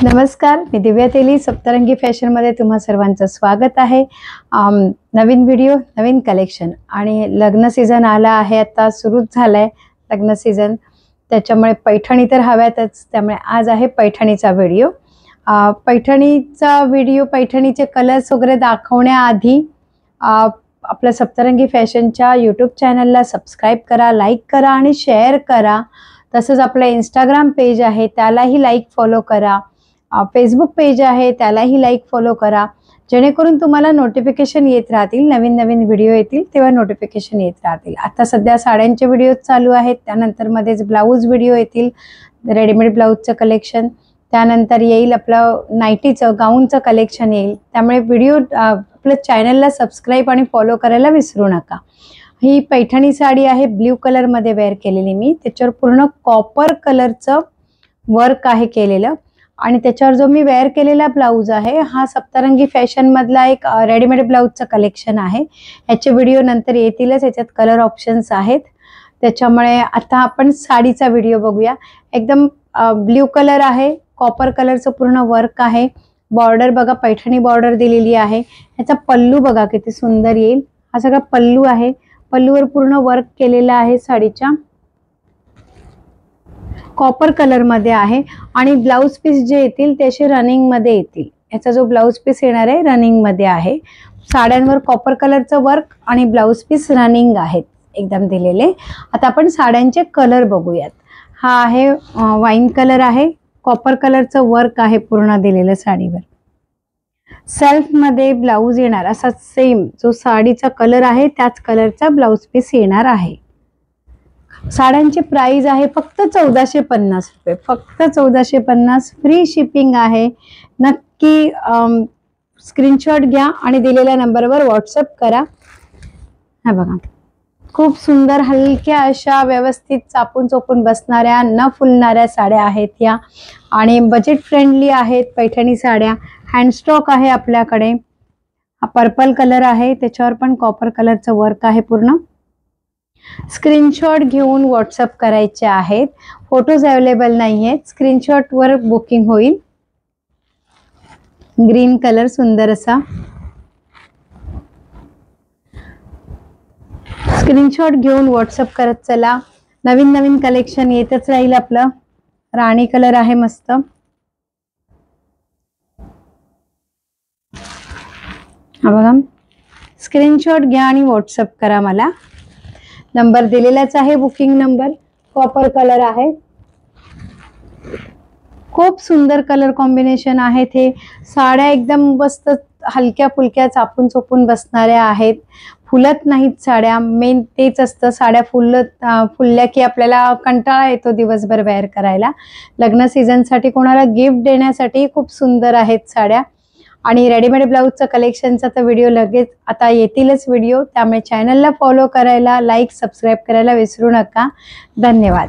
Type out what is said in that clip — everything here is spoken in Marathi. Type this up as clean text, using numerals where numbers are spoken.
नमस्कार, मी दिव्या तेली सप्तरंगी फॅशनमध्ये तुम्हा सर्वांचं स्वागत आहे। नवीन व्हिडिओ, नवीन कलेक्शन आणि लग्न सीझन आला आहे, आता सुरूच झालाय लग्न सीझन, त्याच्यामुळे पैठणी तर हव्यातच। त्यामुळे आज आहे पैठणीचा व्हिडिओ। पैठणीचे कलर्स वगैरे दाखवण्याआधी आपलं सप्तरंगी फॅशनच्या यूट्यूब चॅनलला सबस्क्राईब करा, लाईक करा आणि शेअर करा। तसंच आपलं इंस्टाग्राम पेज आहे त्यालाही लाईक फॉलो करा, फेसबुक पेज आहे त्यालाही लाईक फॉलो करा, जेणेकरून तुम्हाला नोटिफिकेशन येत राहतील, नवीन नवीन व्हिडिओ येतील तेव्हा नोटिफिकेशन येत राहतील। आता सध्या साड्यांचे व्हिडिओ चालू आहेत, त्यानंतर मध्येच ब्लाऊज व्हिडिओ येतील, रेडीमेड ब्लाऊजचं कलेक्शन, त्यानंतर येईल आपलं नाईटीचं गाऊनचं कलेक्शन येईल। त्यामुळे व्हिडिओ आपल्या चॅनलला सबस्क्राईब आणि फॉलो करायला विसरू नका। ही पैठणी साडी आहे, ब्ल्यू कलरमध्ये वेअर केलेली मी, त्याच्यावर पूर्ण कॉपर कलरचं वर्क आहे केलेलं आणि त्याच्यावर जो मी वेअर केलेला ब्लाऊज आहे हा सप्तरंगी फॅशन मधला एक रेडीमेड ब्लाऊजचं कलेक्शन आहे। याचे व्हिडिओ नंतर येतीलच, याच्यात कलर ऑप्शन्स आहेत। त्याच्यामुळे आता आपण साडीचा व्हिडिओ बघूया। एकदम ब्ल्यू कलर आहे, कॉपर कलरचं पूर्ण वर्क आहे, बॉर्डर बघा पैठणी बॉर्डर दिलेली आहे। याचा पल्लू बघा किती सुंदर येईल, हा सगळा पल्लू आहे, पल्लूवर पूर्ण वर्क केलेला आहे साडीच्या, कॉपर कलर मध्ये आहे। आणि ब्लाउज पीस जे येतील ते असे रनिंग मध्ये येतील, याचा जो ब्लाउज पीस येणार आहे रनिंग मध्ये आहे। साड्यांवर कॉपर कलरचं वर्क आणि ब्लाउज पीस रनिंग आहेत एकदम दिलेले। आता आपण साड्यांचे कलर बघूयात। हा आहे वाईन कलर आहे, कॉपर कलरचं वर्क आहे पूर्ण दिलेलं साडीवर, सेल्फ मध्ये ब्लाउज येणार असा सेम जो साडीचा कलर आहे त्याच कलरचा ब्लाउज पीस येणार आहे। साड्यांची प्राइस आहे फक्त 1450 रुपये, फक्त 1450, फ्री शिपिंग आहे। नक्की स्क्रीनशॉट घ्या आणि दिलेल्या नंबरवर व्हॉट्सअप करा। हा बघा खूप सुंदर हलक्या अशा व्यवस्थित चापून चोपून बसणाऱ्या न फुलणाऱ्या साड्या आहेत या, आणि बजेट फ्रेंडली आहेत पैठणी साड्या। हँडस्टॉक आहे आपल्याकडे, हा पर्पल कलर आहे, त्याच्यावर पण कॉपर कलरचं वर्क आहे पूर्ण। स्क्रीनशॉट घेऊन व्हॉट्सअप करायचे आहेत, फोटोज अवेलेबल नाही आहेत, स्क्रीनशॉट वर बुकिंग होईल। ग्रीन कलर सुंदर असा, स्क्रीनशॉट घेऊन व्हॉट्सअप करत चला, नवीन नवीन कलेक्शन येतच राहील आपलं। राणी कलर आहे मस्त, हा बघा, स्क्रीनशॉट घ्या आणि व्हॉट्सअप करा मला, नंबर दिलेलाच आहे बुकिंग नंबर। कॉपर कलर आहे, खूप सुंदर कलर कॉम्बिनेशन आहेत हे। साड्या एकदम मस्त हलक्या फुलक्या चापून चोपून बसणाऱ्या आहेत, फुलत नाहीत साड्या, मेन तेच असतं, साड्या फुलल्या की आपल्याला कंटाळा येतो दिवसभर वेअर करायला। लग्न सीझन साठी कोणाला गिफ्ट देण्यासाठी खूप सुंदर आहेत साड्या। आणि रेडीमेड ब्लाऊजचं कलेक्शनचा तर व्हिडिओ लगेच आता येतीलच व्हिडिओ, त्यामुळे चॅनलला फॉलो करायला, लाईक सबस्क्राईब करायला विसरू नका। धन्यवाद।